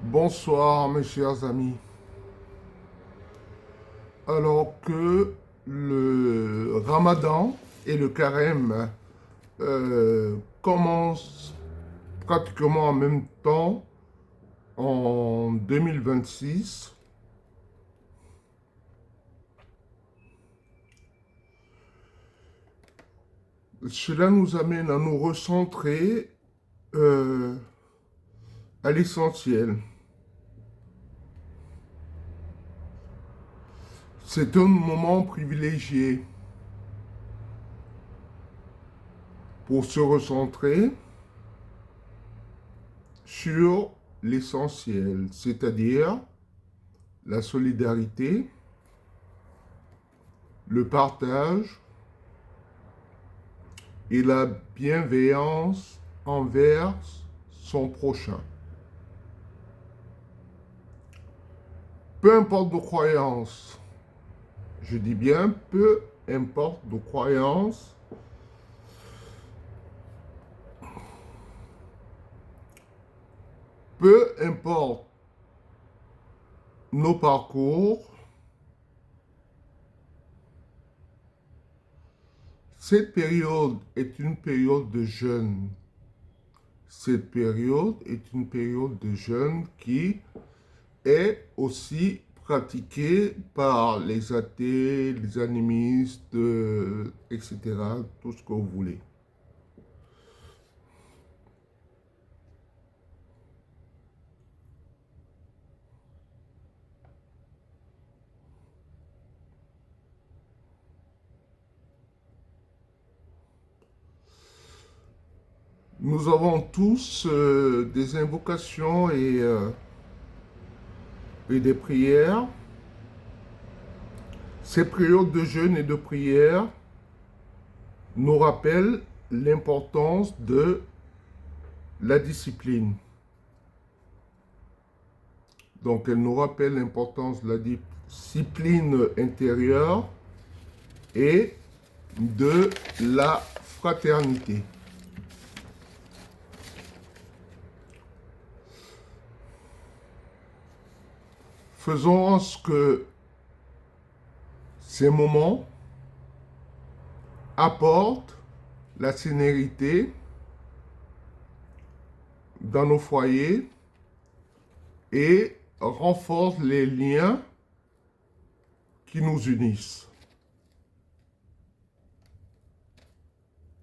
Bonsoir mes chers amis. Alors que le Ramadan et le Carême commencent pratiquement en même temps en 2026, cela nous amène à nous recentrer euh, à l'essentiel. C'est un moment privilégié pour se recentrer sur l'essentiel, c'est-à-dire la solidarité, le partage et la bienveillance envers son prochain. Peu importe nos croyances, je dis bien peu importe nos croyances, peu importe nos parcours, cette période est une période de jeûne. Cette période est une période de jeûne qui est aussi pratiquée par les athées, les animistes, etc., tout ce que vous voulez. Nous avons tous des invocations et des prières. Ces périodes de jeûne et de prière nous rappellent l'importance de la discipline. Donc, elles nous rappellent l'importance de la discipline intérieure et de la fraternité. Faisons en ce que ces moments apportent la sérénité dans nos foyers et renforcent les liens qui nous unissent.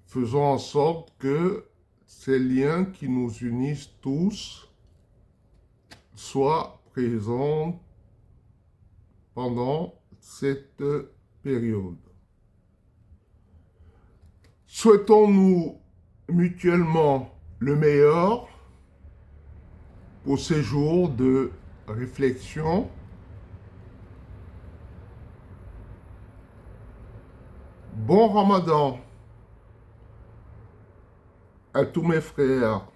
Faisons en sorte que ces liens qui nous unissent tous soient présents pendant cette période. Souhaitons-nous mutuellement le meilleur pour ces jours de réflexion. Bon Ramadan à tous mes frères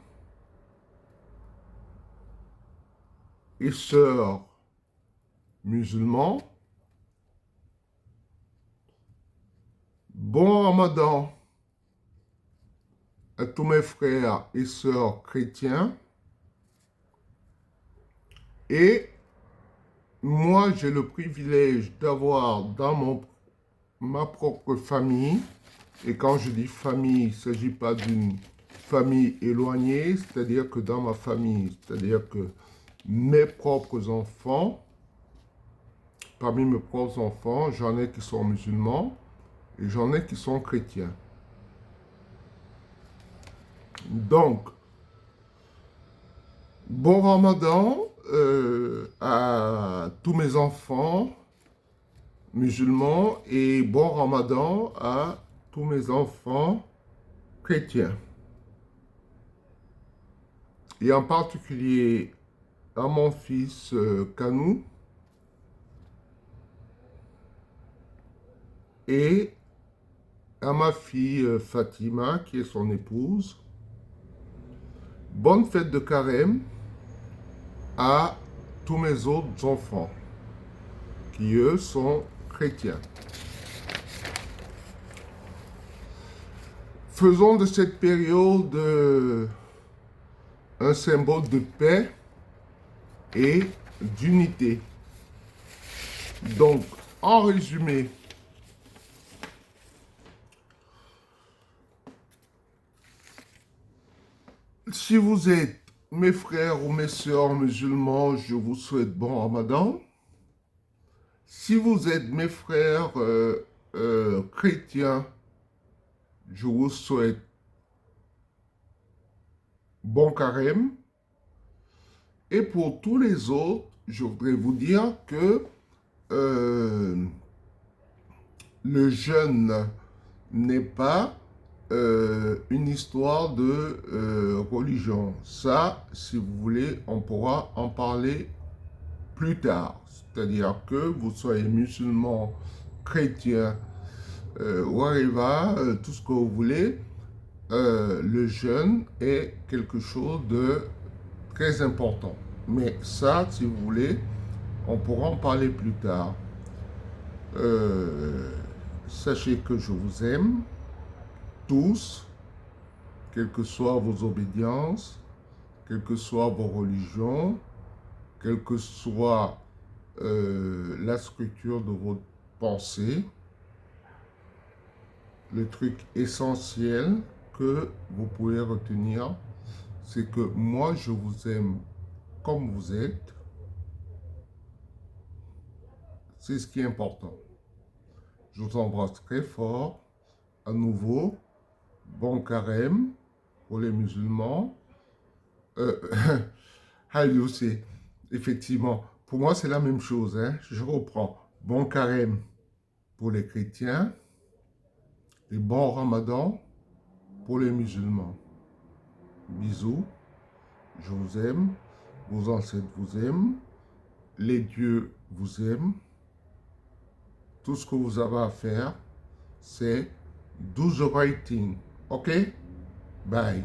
et sœurs musulmans. Bon Ramadan à tous mes frères et sœurs chrétiens. Et moi, j'ai le privilège d'avoir dans ma propre famille, et quand je dis famille, il ne s'agit pas d'une famille éloignée, c'est-à-dire que dans ma famille, c'est-à-dire que mes propres enfants, parmi mes propres enfants, j'en ai qui sont musulmans et j'en ai qui sont chrétiens. Donc, bon Ramadan à tous mes enfants musulmans et bon Ramadan à tous mes enfants chrétiens. Et en particulier à mon fils Kanou et à ma fille Fatima, qui est son épouse. Bonne fête de Carême à tous mes autres enfants, qui eux sont chrétiens. Faisons de cette période un symbole de paix et d'unité. Donc, en résumé, si vous êtes mes frères ou mes sœurs musulmans, je vous souhaite bon Ramadan. Si vous êtes mes frères chrétiens, je vous souhaite bon carême. Et pour tous les autres, je voudrais vous dire que le jeûne n'est pas une histoire de religion. Ça, si vous voulez, on pourra en parler plus tard. C'est-à-dire que vous soyez musulman, chrétien, whatever, tout ce que vous voulez, le jeûne est quelque chose de très important. Mais ça, si vous voulez, on pourra en parler plus tard. Sachez que je vous aime tous, quelles que soient vos obédiences, quelles que soient vos religions, quelle que soit la structure de votre pensée. Le truc essentiel que vous pouvez retenir, c'est que moi, je vous aime comme vous êtes. C'est ce qui est important. Je vous embrasse très fort. À nouveau, bon carême pour les musulmans. C'est effectivement, pour moi, c'est la même chose. Hein. Je reprends. Bon carême pour les chrétiens et bon ramadan pour les musulmans. Bisous. Je vous aime. Vos ancêtres vous aiment. Les dieux vous aiment. Tout ce que vous avez à faire, c'est do the right thing. OK? Bye.